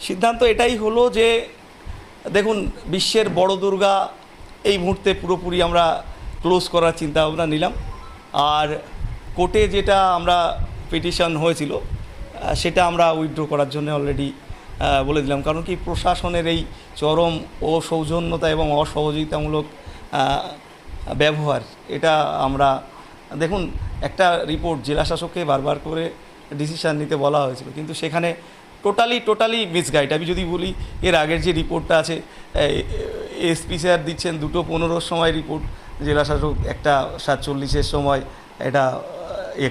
সিদ্ধান্ত এটাই হলো যে দেখুন, বিশ্বের বড় দুর্গা এই মুহূর্তে পুরোপুরি আমরা ক্লোজ করার চিন্তা ভাবনা নিলাম। আর কোর্টে যেটা আমরা পিটিশন হয়েছিল সেটা আমরা উইথড্র করার জন্য অলরেডি বলে দিলাম। কারণ কি, প্রশাসনের এই চরম অসৌজন্যতা এবং অসহযোগিতামূলক ব্যবহার, এটা আমরা দেখুন, একটা রিপোর্ট জেলা শাসককে বারবার করে ডিসিশান নিতে বলা হয়েছিল, কিন্তু সেখানে টোটালি মিসগাইড। আমি যদি বলি, এর আগের যে রিপোর্টটা আছে, এসপি স্যার দিচ্ছেন 2:15 সময় রিপোর্ট, জেলা শাসক 1:47 সময় এটা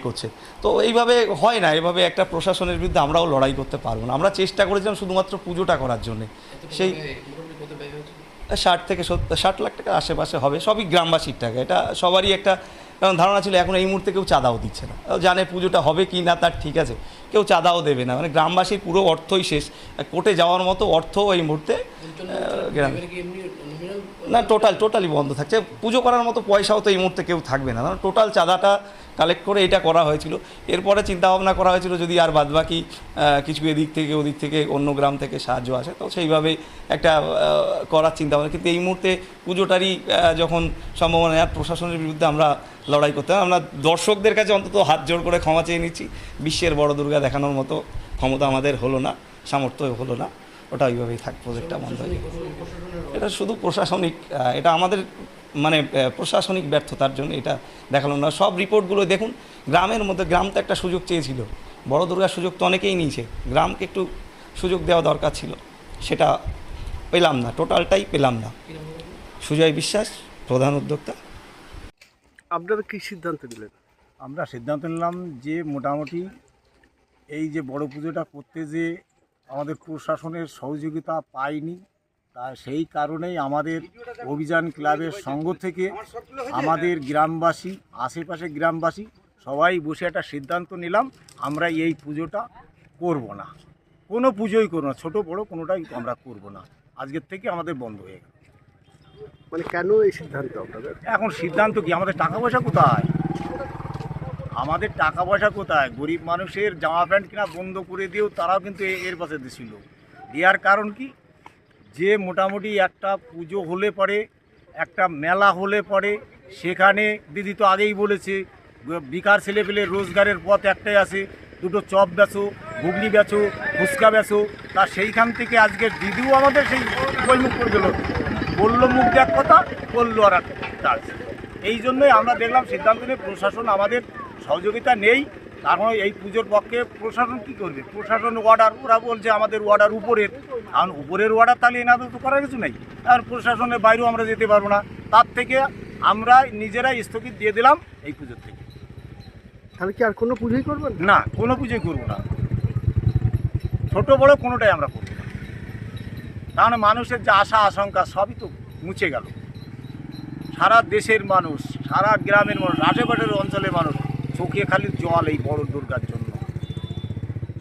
করছে। তো এইভাবে হয় না, এভাবে একটা প্রশাসনের বিরুদ্ধে আমরাও লড়াই করতে পারবো না। আমরা চেষ্টা করেছিলাম শুধুমাত্র পুজোটা করার জন্যে, সেই 60 লাখ টাকা আশেপাশে হবে, সবই গ্রামবাসীর টাকা। এটা সবারই একটা কারণ ধারণা ছিল, এখন এই মুহূর্তে কেউ চাঁদাও দিচ্ছে না, জানে পুজোটা হবে কি না তার ঠিক আছে, কেউ চাঁদাও দেবে না, মানে গ্রামবাসীর পুরো অর্থই শেষ। কোর্টে যাওয়ার মতো অর্থ এই মুহূর্তে গ্রাম না, টোটালি বন্ধ থাকছে। পুজো করার মতো পয়সাও তো এই মুহূর্তে কেউ থাকবে না, কারণ টোটাল চাঁদাটা কালেক্ট করে এটা করা হয়েছিল। এরপরে চিন্তাভাবনা করা হয়েছিল যদি আর বাদবাকি কিছু এদিক থেকে ওদিক থেকে অন্য গ্রাম থেকে সাহায্য আসে, তো সেইভাবে একটা করার চিন্তাভাবনা। কিন্তু এই মুহূর্তে পুজোটারই যখন সম্ভাবনা, আর প্রশাসনের বিরুদ্ধে আমরা লড়াই করতে হবে। আমরা দর্শকদের কাছে অন্তত হাত জোর করে ক্ষমা চেয়ে নিচ্ছি, বিশ্বের বড় দুর্গা দেখানোর মতো ক্ষমতা আমাদের হলো না, সামর্থ্য হলো না, ওটা ওইভাবেই থাক, প্রজেক্টটা বন্ধ হয়ে যাবে। এটা শুধু প্রশাসনিক, এটা আমাদের মানে প্রশাসনিক ব্যর্থতার জন্য এটা দেখালো না। সব রিপোর্টগুলো দেখুন, গ্রামের মধ্যে, গ্রাম তো একটা সুযোগ চেয়েছিল, বড় দুর্গার সুযোগ তো অনেকেই নিয়েছে, গ্রামকে একটু সুযোগ দেওয়া দরকার ছিল, সেটা পেলাম না, টোটালটাই পেলাম না। সুজয় বিশ্বাস, প্রধান উদ্যোক্তা। আপনারা কি সিদ্ধান্ত নিলেন? আমরা সিদ্ধান্ত নিলাম যে মোটামুটি এই যে বড় পুজোটা করতে যে আমাদের প্রশাসনের সহযোগিতা পাইনি, তা সেই কারণেই আমাদের অভিযান ক্লাবের সঙ্গ থেকে আমাদের গ্রামবাসী, আশেপাশে গ্রামবাসী সবাই বসে একটা সিদ্ধান্ত নিলাম, আমরা এই পুজোটা করব না, কোনো পুজোই করব না, ছোটো বড়ো কোনোটাই আমরা করব না, আজকের থেকে আমাদের বন্ধ হয়ে গেল। মানে কেন এই সিদ্ধান্ত আপনাদের? এখন সিদ্ধান্ত কি, আমাদের টাকা পয়সা কোথায়? আমাদের টাকা পয়সা কোথায়? গরিব মানুষের জামা প্যান্ট কিনা বন্ধ করে দিয়েও তারাও কিন্তু এর পাশে দিছিল। দেওয়ার কারণ কি, যে মোটামুটি একটা পুজো হলে পরে, একটা মেলা হলে পরে, সেখানে দিদি তো আগেই বলেছে বেকার ছেলেপেলে রোজগারের পথ একটাই আছে, দুটো চপ বেচো, ঘুগনি বেচো, ফুচকা বেচো। তা সেইখান থেকে আজকে দিদিও আমাদের সেই বইমুখ করে দিল, বললো মুখ এক কথা, করলো আর একটা আছে। এই জন্যই আমরা দেখলাম সিদ্ধান্ত নিয়ে প্রশাসন আমাদের সহযোগিতা নেই, কারণ এই পুজোর পক্ষে প্রশাসন কী করবে? প্রশাসন অর্ডার, ওরা বলছে আমাদের অর্ডার উপরের, কারণ উপরের অর্ডার তাহলে এনাদের তো করার কিছু নেই, আর প্রশাসনের বাইরেও আমরা যেতে পারবো না। তার থেকে আমরা নিজেরাই স্থগিত দিয়ে দিলাম এই পুজোর থেকে। তাহলে কি আর কোনো পুজোই করবেন না? কোনো পুজোই করবো না, ছোটো বড়ো কোনোটাই আমরা করবো না, কারণ মানুষের যে আশা আশঙ্কা সবই তো মুছে গেল। সারা দেশের মানুষ, সারা গ্রামের মানুষ, আশেপাশের অঞ্চলের মানুষ চোখে খালি জল এই বড় দুর্গার জন্য।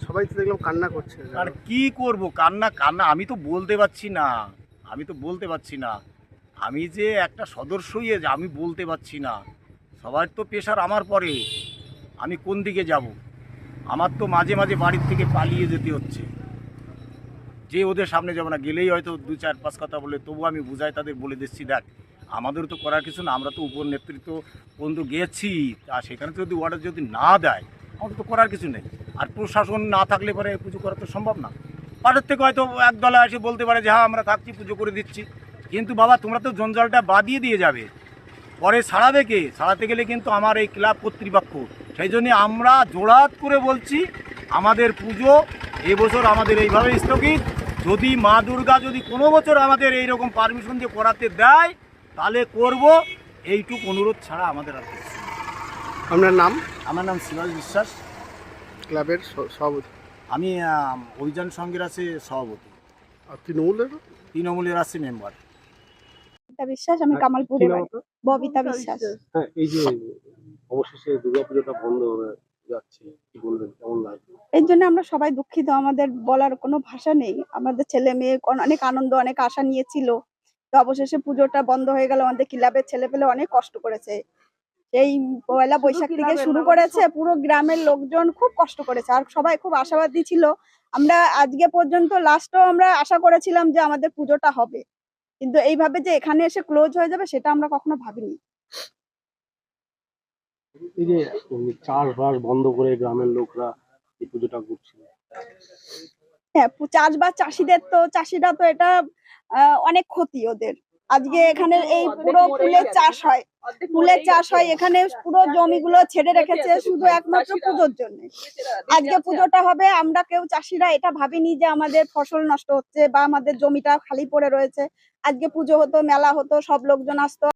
সবাই তো দেখলাম কান্না করছে। আর কি করব, কান্না আমি তো বলতে পারছি না, আমি যে একটা সদস্যই আমি বলতে পারছি না। সবার তো প্রেশার আমার পরে, আমি কোন দিকে যাব? আমার তো মাঝে মাঝে বাড়ির থেকে পালিয়ে যেতে হচ্ছে, যে ওদের সামনে যাব না, গেলেই হয়তো 2-4-5 কথা বলে, তবু আমি বুঝাই তাদের, বলে দিচ্ছি দেখ আমাদেরও তো করার কিছু না, আমরা তো উপর নেতৃত্ব পর্যন্ত গেছি, আর সেখানে যদি অর্ডার যদি না দেয় আমাদের তো করার কিছু নেই। আর প্রশাসন না থাকলে পরে পুজো করা তো সম্ভব না। পাশের থেকে হয়তো একদলে এসে বলতে পারে যে হ্যাঁ আমরা থাকছি, পুজো করে দিচ্ছি, কিন্তু বাবা তোমরা তো জঞ্জালটা বাদিয়ে দিয়ে যাবে, পরে ছাড়াবে কে? ছাড়াতে গেলে কিন্তু আমার এই ক্লাব কর্তৃপক্ষ। সেই জন্য আমরা জোড়াত করে বলছি, আমাদের পুজো এবছর আমাদের এইভাবে স্থগিত। যদি মা দুর্গা যদি কোনো বছর আমাদের এইরকম পারমিশন দিয়ে করাতে দেয় তাহলে করব, এইটুকু অনুরোধ ছাড়া আমাদের আর কিছু নেই। আপনার নাম? আমার নাম শিবাজ বিশ্বাস, ক্লাবের সভাপতি। আমি অভিযান সংঘের আছে সভাপতি, আর তৃণমূলের? তৃণমূলের আছে মেম্বার। বিশ্বাস, আমি কামালপুরে বাড়ি। ববিতা বিশ্বাস। হ্যাঁ, এই যে অবশেষে দুর্গাপূজাটা বন্ধ হয়ে যাচ্ছে, কি বলবেন, কেমন লাগে? এর জন্য আমরা সবাই দুঃখিত, আমাদের বলার কোনো ভাষা নেই। আমাদের ছেলে মেয়ে অনেক আনন্দ, অনেক আশা নিয়েছিল, তো অবশেষে পুজোটা বন্ধ হয়ে গেল। আমাদের ক্লাবের ছেলে পেলে অনেক কষ্ট করেছে, এই পয়লা বৈশাখ থেকে শুরু করেছে, পুরো গ্রামের লোকজন খুব কষ্ট করেছে আর সবাই খুব আশাবাদী ছিল। আমরা আজকে পর্যন্ত লাস্টও আমরা আশা করেছিলাম যে আমাদের পুজোটা হবে, কিন্তু এইভাবে যে এখানে এসে ক্লোজ হয়ে যাবে সেটা আমরা কখনো ভাবিনি। এই যে চাষবাস বন্ধ করে গ্রামের লোকরা এই পুজোটা করছিল, হ্যাঁ, চাষবাস চাষিরা তো এটা অনেক ক্ষতি ওদের। আজকে এখানে এই পুরো ফুলের চাষ হয় এখানে, পুরো জমিগুলো ছেড়ে রেখেছে শুধু একমাত্র পুজোর জন্য। আজকে পুজোটা হবে, আমরা কেউ চাষিরা এটা ভাবিনি যে আমাদের ফসল নষ্ট হচ্ছে বা আমাদের জমিটা খালি পড়ে রয়েছে। আজকে পুজো হতো, মেলা হতো, সব লোকজন আসতো।